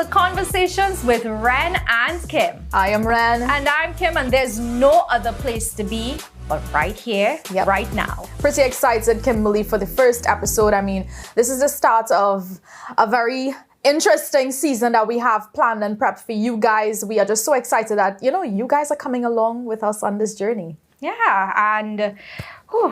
Conversations with Ren and Kim. I am Ren. And I'm Kim, and there's no other place to be but right here, right now. Pretty excited, Kimberly, for the first episode. I mean, this is the start of a very interesting season that we have planned and prepped for you guys. We are just so excited that, you guys are coming along with us on this journey. Yeah, and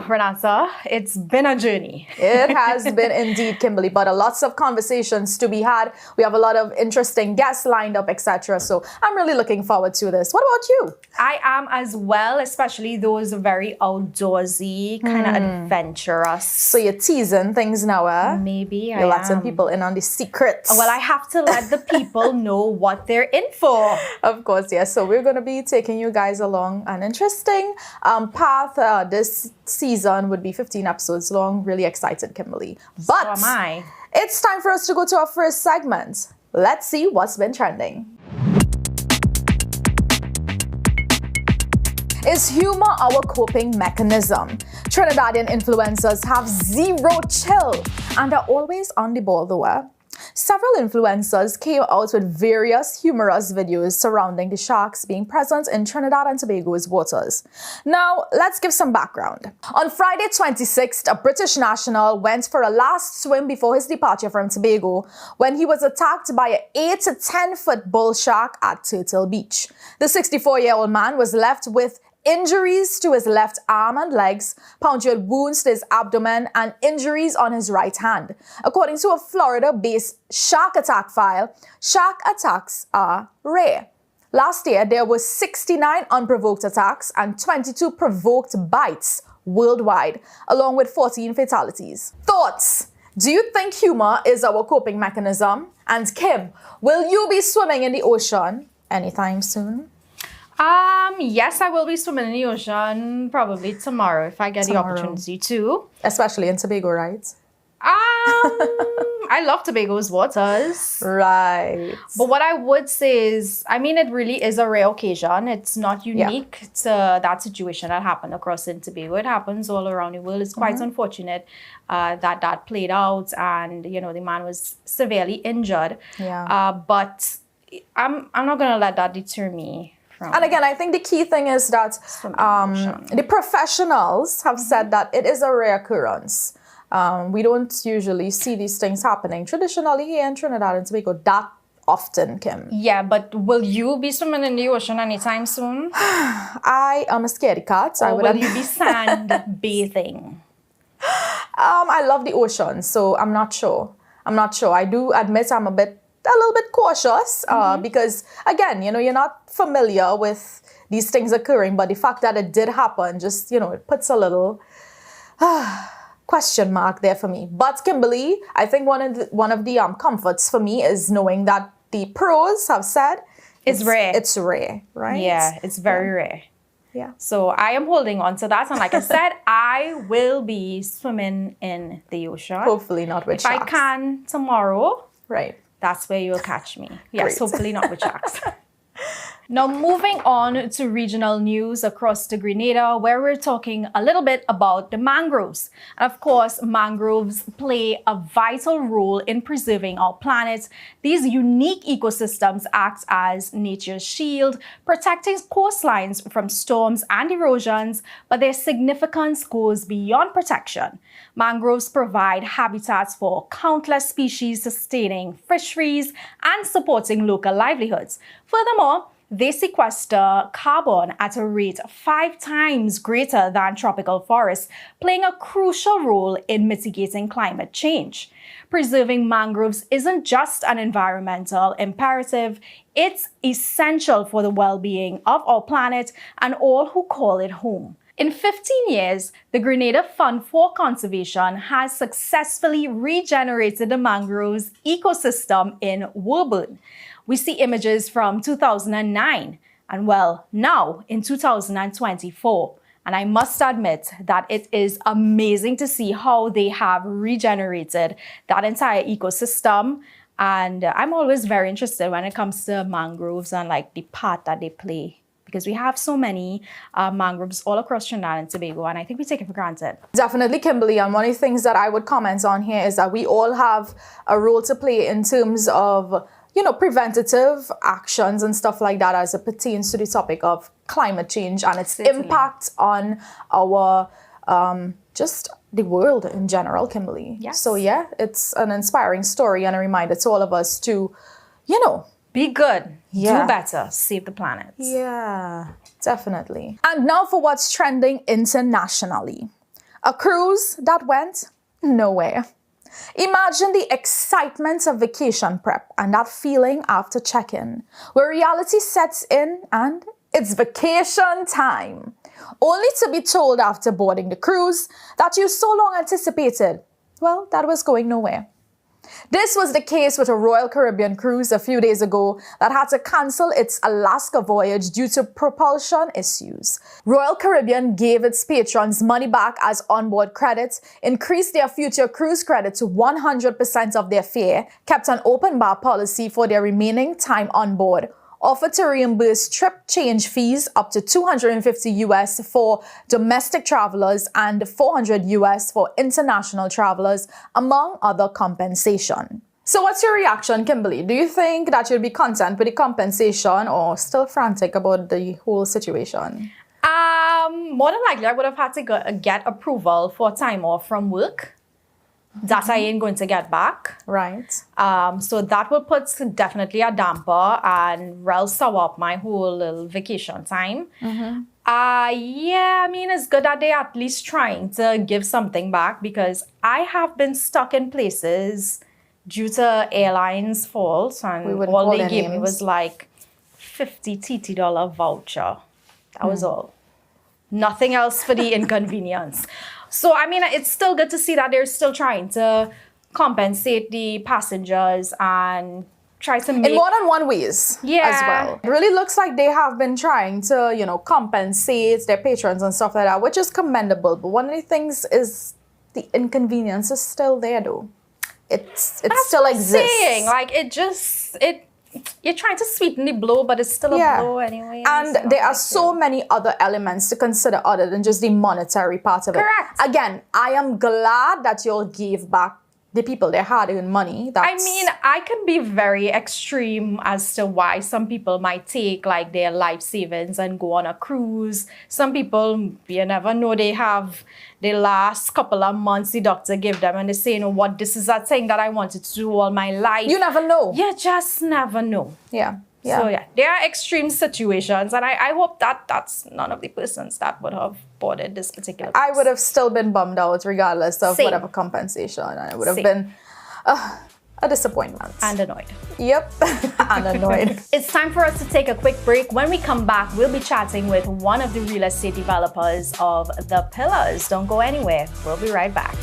Renata, it's been a journey. It has been indeed, Kimberly, but lots of conversations to be had. We have a lot of interesting guests lined up, etc. So I'm really looking forward to this. What about you? I am as well, especially those very outdoorsy, kind of adventurous. So you're teasing things now, eh? Maybe you're letting people in on the secrets. Well, I have to let the people know what they're in for. Of course, yes. So we're going to be taking you guys along an interesting path. This season would be 15 episodes long. Really excited, Kimberly. But so am I. It's time for us to go to our first segment. Let's see what's been trending. Is humor our coping mechanism? Trinidadian influencers have zero chill and are always on the ball though. Several influencers came out with various humorous videos surrounding the sharks being present in Trinidad and Tobago's waters. Now, let's give some background. On Friday 26th, a British national went for a last swim before his departure from Tobago when he was attacked by an 8 to 10 foot bull shark at Turtle Beach. The 64-year-old man was left with injuries to his left arm and legs, punctured wounds to his abdomen, and injuries on his right hand. According to a Florida-based shark attack file, shark attacks are rare. Last year, there were 69 unprovoked attacks and 22 provoked bites worldwide, along with 14 fatalities. Thoughts? Do you think humor is our coping mechanism? And Kim, will you be swimming in the ocean anytime soon? Yes, I will be swimming in the ocean probably tomorrow if I get the opportunity to. Especially in Tobago, right? I love Tobago's waters. Right. But what I would say is, it really is a rare occasion. It's not unique to that situation that happened across in Tobago. It happens all around the world. It's quite unfortunate that played out and, the man was severely injured. Yeah. But I'm not going to let that deter me. And again, I think the key thing is that the professionals have said that it is a rare occurrence. We don't usually see these things happening traditionally here in Trinidad and Tobago that often, Kim. Yeah, but will you be swimming in the ocean anytime soon? I am a scaredy cat. Or will you be sand bathing? I love the ocean, so I'm not sure. I do admit I'm a little bit cautious because, again, you're not familiar with these things occurring, but the fact that it did happen just, it puts a little question mark there for me. But Kimberly, I think one of the comforts for me is knowing that the pros have said it's rare. It's rare, right? Yeah, it's very rare. Yeah. So I am holding on to that. And like I said, I will be swimming in the ocean. Hopefully not with sharks. If I can tomorrow. Right. That's where you'll catch me. Yes, Great. Hopefully not with sharks. Now, moving on to regional news across the Grenada, where we're talking a little bit about the mangroves. And of course, mangroves play a vital role in preserving our planet. These unique ecosystems act as nature's shield, protecting coastlines from storms and erosions, but their significance goes beyond protection. Mangroves provide habitats for countless species, sustaining fisheries and supporting local livelihoods. Furthermore, they sequester carbon at a rate 5 times greater than tropical forests, playing a crucial role in mitigating climate change. Preserving mangroves isn't just an environmental imperative, it's essential for the well-being of our planet and all who call it home. In 15 years, the Grenada Fund for Conservation has successfully regenerated the mangroves ecosystem in Woburn. We see images from 2009 and well, now in 2024. And I must admit that it is amazing to see how they have regenerated that entire ecosystem. And I'm always very interested when it comes to mangroves and like the part that they play, because we have so many mangroves all across Trinidad and Tobago, and I think we take it for granted. Definitely, Kimberly. And one of the things that I would comment on here is that we all have a role to play in terms of, preventative actions and stuff like that as it pertains to the topic of climate change and its impact on our, just the world in general, Kimberly. Yes. So yeah, it's an inspiring story and a reminder to all of us to, be good, Yeah. do better, save the planet. Yeah, definitely. And now for what's trending internationally. A cruise that went nowhere. Imagine the excitement of vacation prep and that feeling after check-in, where reality sets in and it's vacation time. Only to be told after boarding the cruise that you so long anticipated, well, that was going nowhere. This was the case with a Royal Caribbean cruise a few days ago that had to cancel its Alaska voyage due to propulsion issues. Royal Caribbean gave its patrons money back as onboard credits, increased their future cruise credit to 100% of their fare, kept an open bar policy for their remaining time on board, offered to reimburse trip change fees up to $250 US for domestic travelers and $400 US for international travelers, among other compensation. So what's your reaction, Kimberly? Do you think that you'd be content with the compensation or still frantic about the whole situation? More than likely, I would have had to get approval for time off from work that I ain't going to get back. Right. So that will put definitely a damper and real sour up my whole little vacation time. It's good that they're at least trying to give something back, because I have been stuck in places due to airlines' faults, and all they gave me was like $50 TT voucher. That was all. Nothing else for the inconvenience. So, it's still good to see that they're still trying to compensate the passengers and try to make... in one-on-one ways Yeah. as well. It really looks like they have been trying to, compensate their patrons and stuff like that, which is commendable. But one of the things is the inconvenience is still there, though. It still exists. You're trying to sweeten the blow, but it's still a blow anyway. And there are so many other elements to consider other than just the monetary part of it. Correct. Again, I am glad that you all gave back the people their hard-earned money. I can be very extreme as to why some people might take like their life savings and go on a cruise. Some people, you never know, they have the last couple of months the doctor give them and they say, this is a thing that I wanted to do all my life. You never know. You just never know. Yeah. So there are extreme situations, and I hope that that's none of the persons that would have boarded this particular cruise. I would have still been bummed out regardless of Same. whatever compensation. And it would have Same. been a disappointment. And annoyed. Yep, and annoyed. It's time for us to take a quick break. When we come back, we'll be chatting with one of the real estate developers of The Pillars. Don't go anywhere. We'll be right back.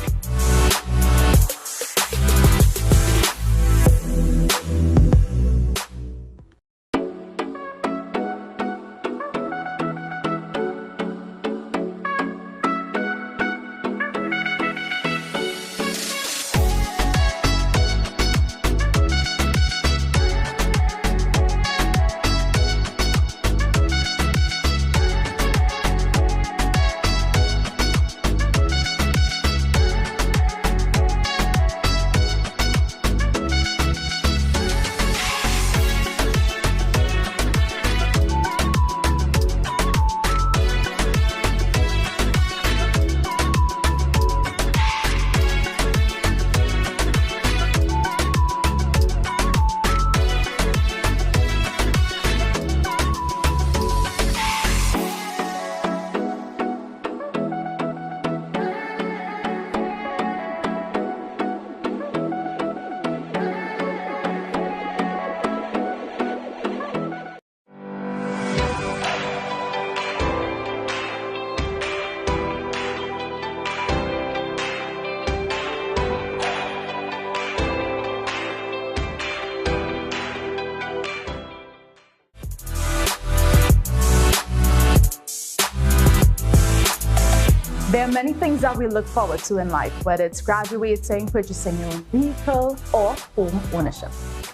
There are many things that we look forward to in life, whether it's graduating, purchasing your own vehicle, or home ownership.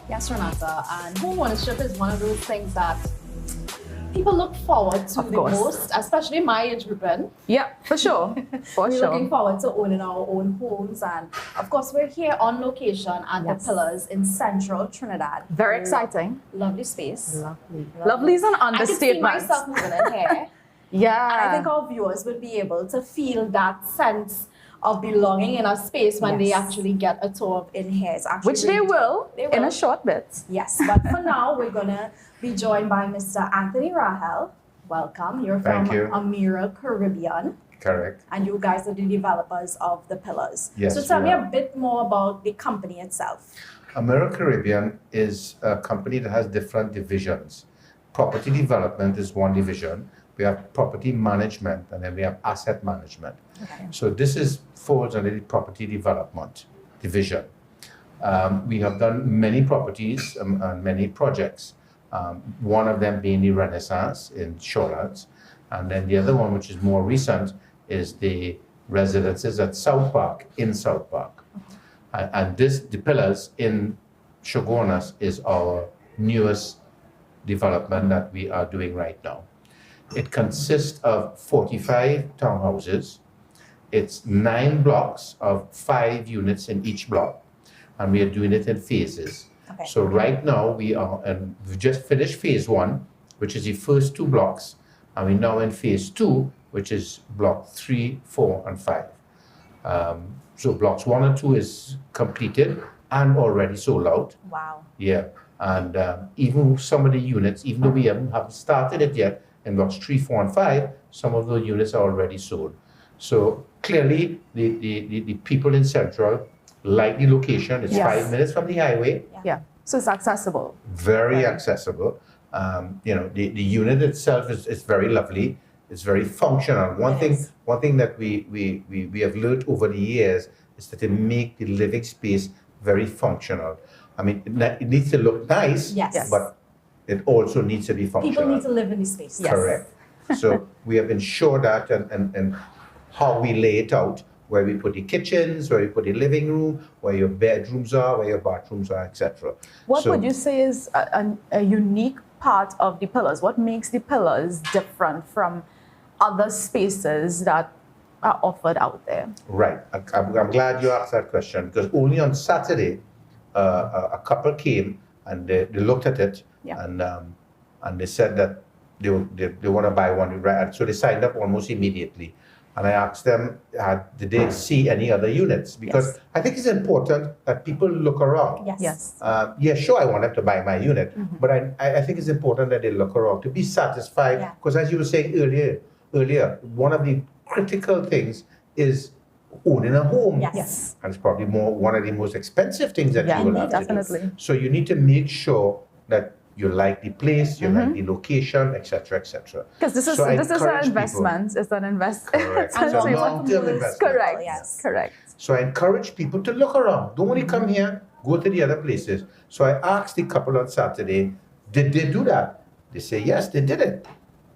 Yes, Renata, and home ownership is one of those things that people look forward to Of the course. most, especially my age group. Yeah, for sure. For We're sure. looking forward to owning our own homes, and of course, we're here on location at Yes. the Pillars in Central Trinidad. Very exciting. Lovely space. Lovely is an I can see understatement. myself moving in here. Yeah. And I think our viewers would be able to feel that sense of belonging in a space when they Yes. actually get a tour of in here. It's actually Which they really- will They in will. a short bit. Yes, but for now, we're gonna be joined by Mr. Anthony Rahel. Welcome. You're from Thank you. Amira Caribbean, Correct. and you guys are the developers of the Pillars. Yes, So tell we me are. a bit more about the company itself. Amira Caribbean is a company that has different divisions. Property development is one division. We have property management, and then we have asset management. Okay. So this falls under the property development division. We have done many properties and many projects. One of them being the Renaissance in Shorelands, and then the other one, which is more recent, is the residences at South Park, in South Park. And the Pillars in Shogonas is our newest development that we are doing right now. It consists of 45 townhouses. It's 9 blocks of 5 units in each block, and we are doing it in phases. Okay. So right now we've just finished phase 1, which is the first 2 blocks, and we're now in phase 2, which is block 3, 4, and 5. So blocks 1 and 2 is completed and already sold out. Wow. Yeah, and even some of the units, even though we haven't started it yet, in blocks 3, 4, and 5, some of those units are already sold. So clearly, the people in Central like the location. It's Yes. 5 minutes from the highway, Yeah. So it's accessible. very Right. accessible. The unit itself is very lovely. It's very functional. Yes. One thing that we have learned over the years is that they make the living space very functional. I mean, it needs to look nice, Yes. but it also needs to be functional. People need to live in the space. Yes. Correct. So we have ensured that and how we lay it out, where we put the kitchens, where we put the living room, where your bedrooms are, where your bathrooms are, etc. What So- would you say is a unique part of the Pillars? What makes the Pillars different from other spaces that are offered out there? Right. I'm glad you asked that question, because only on Saturday, a couple came and they looked at it, Yeah. and they said that they want to buy one. Right. So they signed up almost immediately. And I asked them, did they see any other units? Because Yes. I think it's important that people look around. Yes. Yes. Yeah, sure, I want them to buy my unit, but I think it's important that they look around to be satisfied. Yeah. Because as you were saying earlier, one of the critical things is owning a home. Yes. Yes. And it's probably one of the most expensive things that Yeah, you will have definitely. to do. So you need to make sure that you like the place, you like the location, etc., etc. Because this is So I an encourage people- investment. It's an investment. Correct. And It's a long-term long-term goals. investment. Correct. Yes. Correct. So I encourage people to look around. Don't only come here, go to the other places. So I asked the couple on Saturday, did they do that? They say, yes, they did it.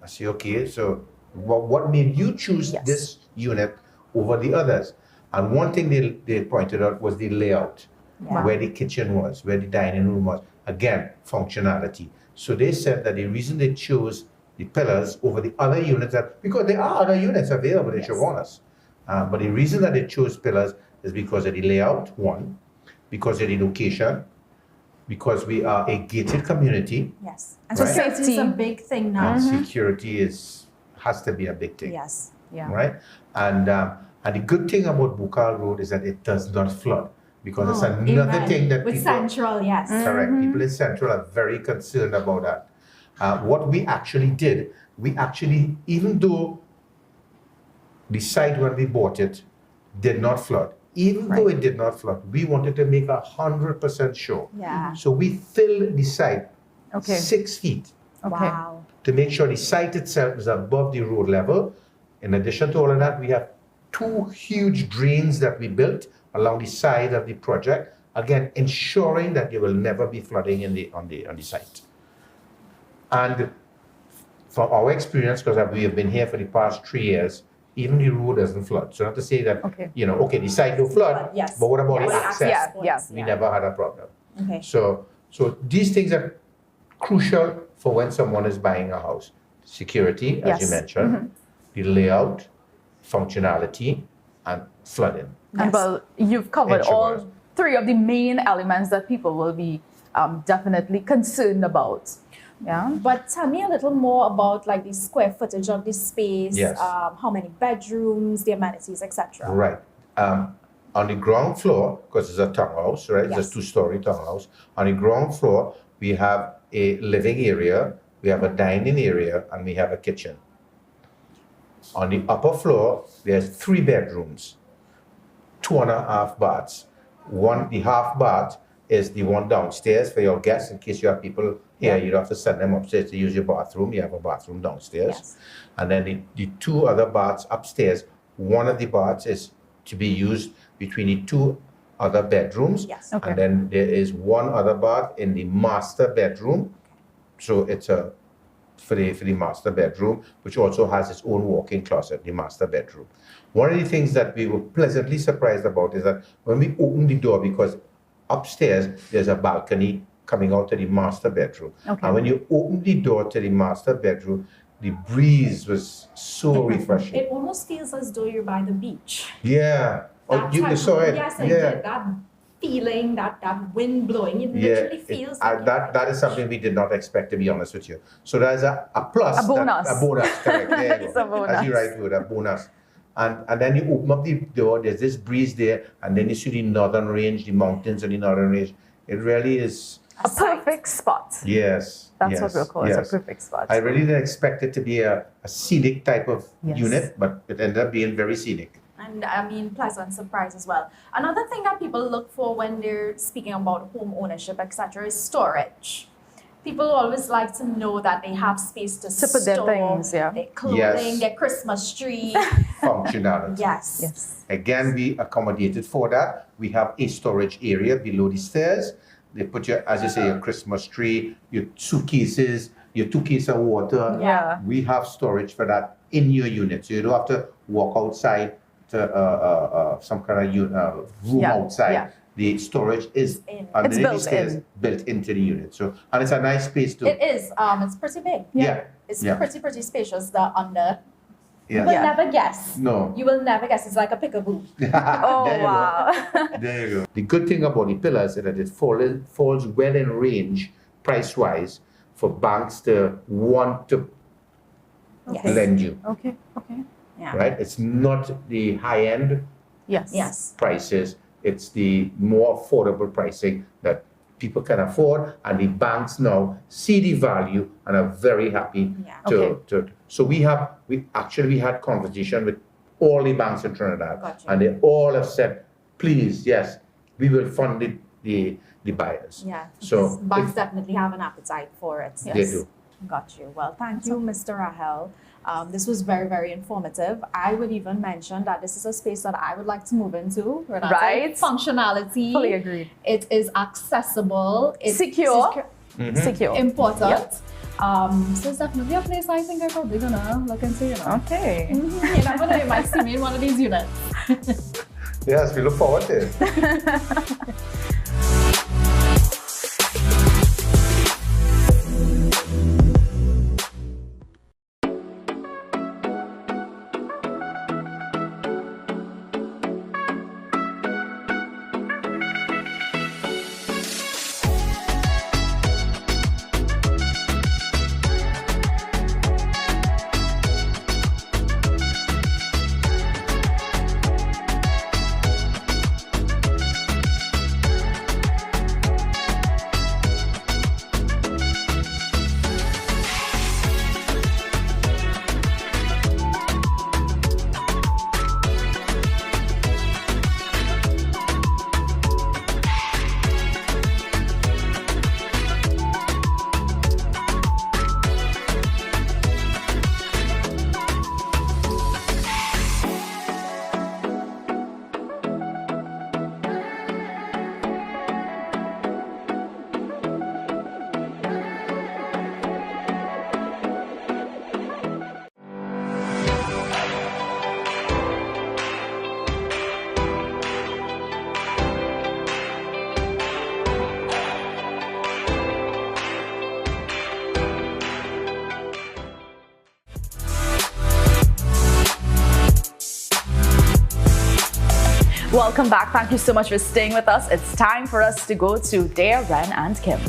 I say, okay, so what made you choose Yes. this unit over the others? And one thing they pointed out was the layout, Yeah. where the kitchen was, where the dining room was. Again, functionality. So they said that the reason they chose the Pillars over the other units, because there are other units available in Yes. Shogonas, but the reason that they chose Pillars is because of the layout, one, because of the location, because we are a gated community. Yes. And Right. security is a Safety. big thing now. And security has to be a big thing, Yes. Yeah. right? And the good thing about Bukal Road is that it does not flood, because it's Oh, another amen. thing that With people. Central, yes. Correct. People in Central are very concerned about that. What we actually did, even though the site when we bought it did not flood, even though it did not flood, we wanted to make 100% sure. Yeah. So we filled the site Okay. 6 feet Okay. Wow. to make sure the site itself is above the road level. In addition to all of that, we have 2 huge drains that we built along the side of the project, again ensuring that there will never be flooding on the site. And from our experience, because we have been here for the past 3 years, even the road doesn't flood. So not to say that, Okay. the site will flood, Yes. but what about Yes. the access? Yeah. We never had a problem. Okay. So these things are crucial for when someone is buying a house. Security, as you Yes. mentioned, the layout, functionality, and flooding. And well, you've covered all Introverts. 3 of the main elements that people will be definitely concerned about. Yeah. But tell me a little more about like the square footage of the space, Yes. how many bedrooms, the amenities, etc. Right. On the ground floor, because it's a townhouse, right? Yes. It's a 2-story townhouse. On the ground floor, we have a living area, we have a dining area, and we have a kitchen. On the upper floor, there's 3 bedrooms, 2.5 baths. The half bath is the one downstairs for your guests, in case you have people here, you don't have to send them upstairs to use your bathroom. You have a bathroom downstairs. Yes. And then the 2 other baths upstairs, one of the baths is to be used between the 2 other bedrooms. Yes. Okay. And then there is one other bath in the master bedroom. So it's for the master bedroom, which also has its own walk-in closet, the master bedroom. One of the things that we were pleasantly surprised about is that when we opened the door, because upstairs there's a balcony coming out to the master bedroom. Okay. And when you open the door to the master bedroom, the breeze was so refreshing. It almost feels as though you're by the beach. Yeah. Oh, That you type saw of- it? Yes, I yeah. did. That feeling, that wind blowing, it literally feels like that is something we did not expect, to be honest with you. So there's a plus. A bonus. A bonus, correct. There you It's go. a bonus. That's the right word, a bonus. And then you open up the door, there's this breeze there, and then you see the northern range, the mountains of the northern range. It really is, A perfect spot. yes. That's yes, what we'll call it, yes. a perfect spot. I really didn't expect it to be a scenic type of Yes. unit, but it ended up being very scenic. And I mean, pleasant surprise as well. Another thing that people look for when they're speaking about home ownership, etc., is storage. People always like to know that they have space to To put their store things, yeah. their clothing, Yes. their Christmas tree. Functionality. Yes. Yes. Again, we accommodated for that. We have a storage area below the stairs. They put your, as you say, your Christmas tree, your suitcases, your 2 cases of water. Yeah. We have storage for that in your unit. So you don't have to walk outside to some kind of room Yeah, outside. yeah. The storage is in. underneath built the stairs, in. built into the unit. So, and it's a nice space to. It is. It's pretty big. Yeah. It's Yeah. pretty spacious. The under. You Yeah. will Yeah. never guess. No. You will never guess. It's like a peekaboo. Oh, There you go. wow. There you go. The good thing about the pillars is that it falls well in range, price-wise, for banks to want to Yes. lend you, Okay. Okay. Yeah. right? It's not the high-end Yes. Yes. prices, it's the more affordable pricing that people can afford, and the banks now see the value and are very happy Yeah. to. So we had conversation with all the banks in Trinidad, Gotcha. and they all have said, please, yes, we will fund the buyers. Yeah. So because banks definitely have an appetite for it. They do. Got you. Well, thank you, Mr. Rahel. This was very, very informative. I would even mention that this is a space that I would like to move into. Renata. Right. Functionality. Fully agreed. It is accessible. It's Secure. Mhm. Secure. Important. Yep. So it's definitely a place I think I'm probably gonna look into, you know. Okay. You never know, you might see me in one of these units. Yes, we look forward to it. Welcome back. Thank you so much for staying with us. It's time for us to go to Dear Ren and Kim.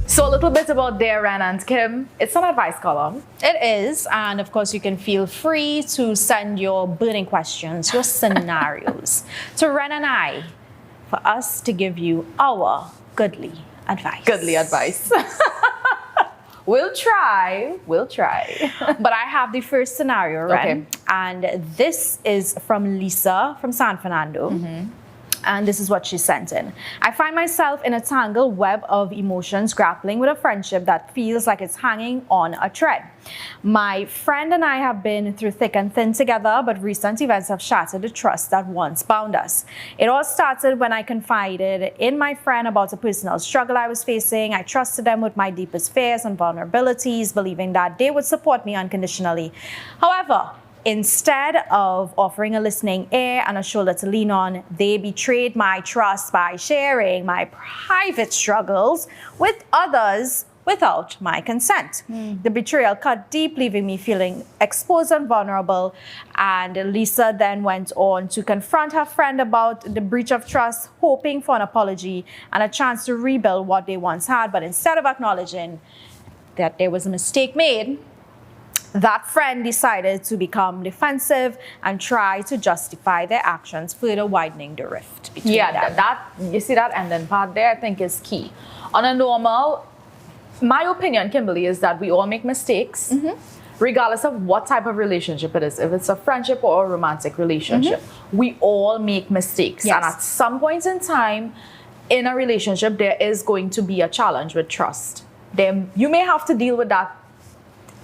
So a little bit about Dear Ren and Kim. It's an advice column. It is, and of course you can feel free to send your burning questions, your scenarios to Ren and I for us to give you our goodly advice. Goodly advice. We'll try. But I have the first scenario, Ren, and this is from Lisa from San Fernando. And this is what she sent in. I find myself in a tangled web of emotions, grappling with a friendship that feels like it's hanging on a thread. My friend and I have been through thick and thin together, but recent events have shattered the trust that once bound us. It all started when I confided in my friend about a personal struggle I was facing. I trusted them with my deepest fears and vulnerabilities, believing that they would support me unconditionally. However, instead of offering a listening ear and a shoulder to lean on, they betrayed my trust by sharing my private struggles with others without my consent. The betrayal cut deep, leaving me feeling exposed and vulnerable. And Lisa then went on to confront her friend about the breach of trust, hoping for an apology and a chance to rebuild what they once had. But instead of acknowledging that there was a mistake made, that friend decided to become defensive and try to justify their actions, further widening the rift between them. that you see that ending part there, I think is key. On a normal, my opinion, Kimberly, is that we all make mistakes, regardless of what type of relationship it is. If it's a friendship or a romantic relationship, we all make mistakes. Yes. And at some point in time in a relationship, there is going to be a challenge with trust. Then you may have to deal with that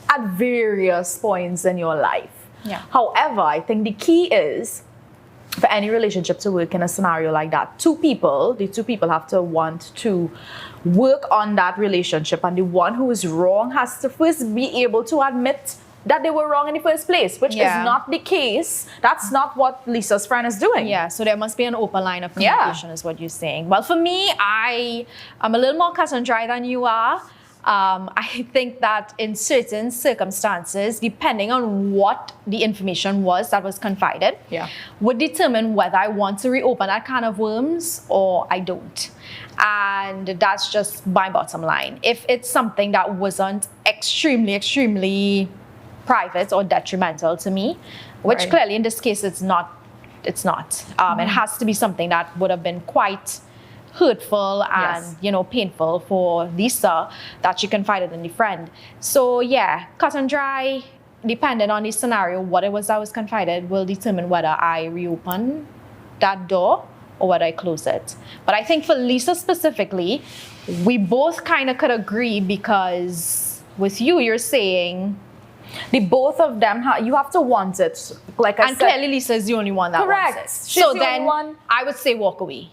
at various points in your life. Yeah. However, I think the key is for any relationship to work in a scenario like that, the two people have to want to work on that relationship, and the one who is wrong has to first be able to admit that they were wrong in the first place, which is not the case. That's not what Lisa's friend is doing. Yeah, so there must be an open line of communication is what you're saying. Well, for me, I'm a little more cut and dry than you are. I think that in certain circumstances, depending on what the information was that was confided, would determine whether I want to reopen that can of worms or I don't. And that's just my bottom line. If it's something that wasn't extremely private or detrimental to me, which clearly in this case it's not. It has to be something that would have been quite hurtful and painful for Lisa that she confided in the friend. So cut and dry, depending on the scenario, what it was that was confided will determine whether I reopen that door or whether I close it. But I think for Lisa specifically, we both kind of could agree, because with you're saying the both of them, you have to want it. Like I said, clearly Lisa is the only one that wants it. She's so the then only one. I would say walk away.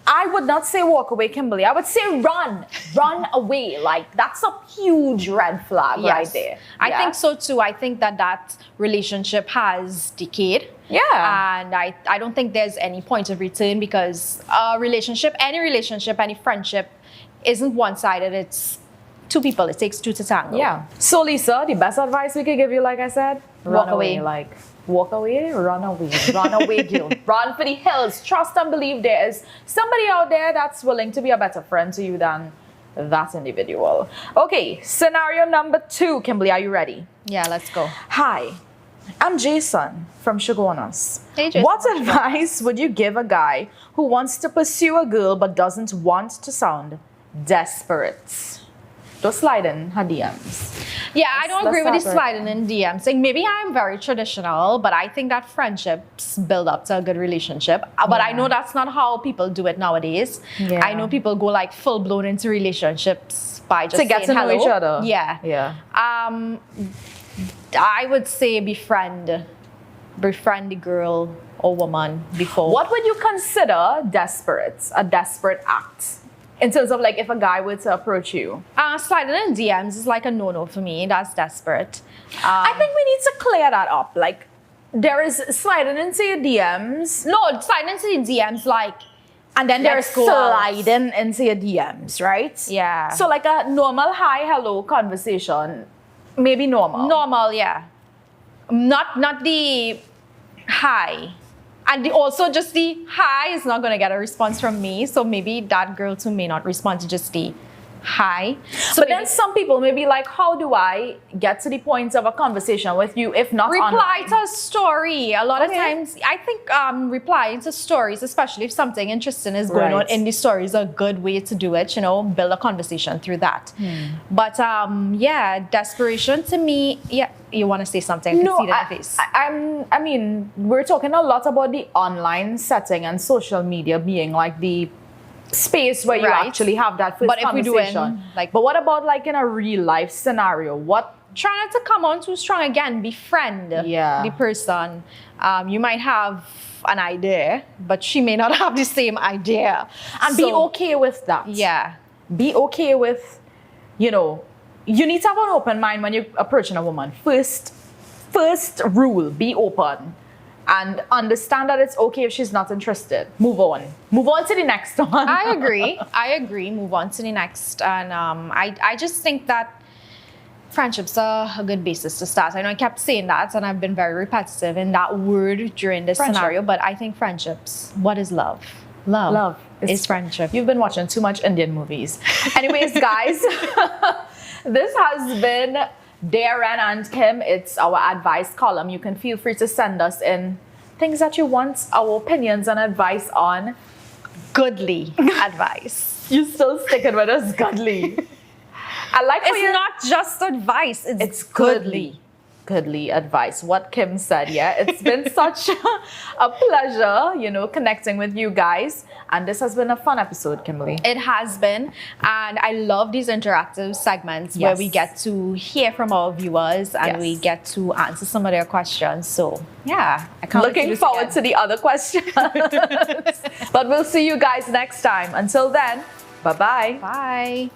I would not say walk away, Kimberly. I would say run away. Like, that's a huge red flag right there. I think so too. I think that relationship has decayed. Yeah. And I don't think there's any point of return, because any relationship, any friendship isn't one-sided. It's two people. It takes two to tango. Yeah. So Lisa, the best advice we could give you, like I said, Walk away. Walk away, run away, girl. Run for the hills. Trust and believe there is somebody out there that's willing to be a better friend to you than that individual. Okay, scenario number 2. Kimberly, are you ready? Yeah, let's go. Hi, I'm Jason from Shogonas. Hey, Jason. What advice would you give a guy who wants to pursue a girl but doesn't want to sound desperate? Just slide in her DMs. Yeah, I don't agree with the start sliding in DMs. Like, maybe I'm very traditional, but I think that friendships build up to a good relationship. But I know that's not how people do it nowadays. Yeah. I know people go like full blown into relationships by just to get to saying know hello. each other. Yeah. I would say befriend the girl or woman before. What would you consider desperate? A desperate act? In terms of, like, if a guy were to approach you? Sliding in DMs is like a no-no for me. That's desperate. I think we need to clear that up. Like, there is sliding into your DMs. No, sliding into the DMs, like, and then there's let's go out. sliding into your DMs, right? Yeah. So, like, a normal hi, hello conversation Maybe normal. Normal, yeah. Not the hi. And also just the hi is not going to get a response from me. So maybe that girl too may not respond to just the hi. So But then some people may be like, how do I get to the point of a conversation with you if not reply online? to a story. A lot of Okay. times, I think replying to stories, especially if something interesting is going Right. on in the story, is a good way to do it. Build a conversation through that. But yeah, desperation to me. Yeah, you want to say something? I can see it in the face. I mean, we're talking a lot about the online setting and social media being like the space where you Right. actually have that first But if we conversation. do in, but what about like in a real life scenario? What? Try not to come on too strong again. Befriend Yeah. the person. You might have an idea, but she may not have the same idea. And be So, okay with that. Yeah. Be okay with, you need to have an open mind when you're approaching a woman. First rule, be open. And understand that it's okay if she's not interested. Move on. Move on to the next one. I agree. Move on to the next. And I just think that friendships are a good basis to start. I know I kept saying that, and I've been very repetitive in that word during this Friendship. scenario, but I think friendships, what is love? Love is friendship. You've been watching too much Indian movies. Anyways, guys, this has been Dear Ren and Kim. It's our advice column. You can feel free to send us in things that you want our opinions and advice on. Goodly advice. You still sticking with us, godly. I like how It's you're not just advice, it's goodly advice. What Kim said, yeah. It's been such a pleasure, connecting with you guys. And this has been a fun episode, Kimberly. It has been, and I love these interactive segments where Yes. we get to hear from our viewers and Yes. we get to answer some of their questions. So yeah, I can't wait to do Looking this forward again. to the other questions. But we'll see you guys next time. Until then, bye-bye. Bye.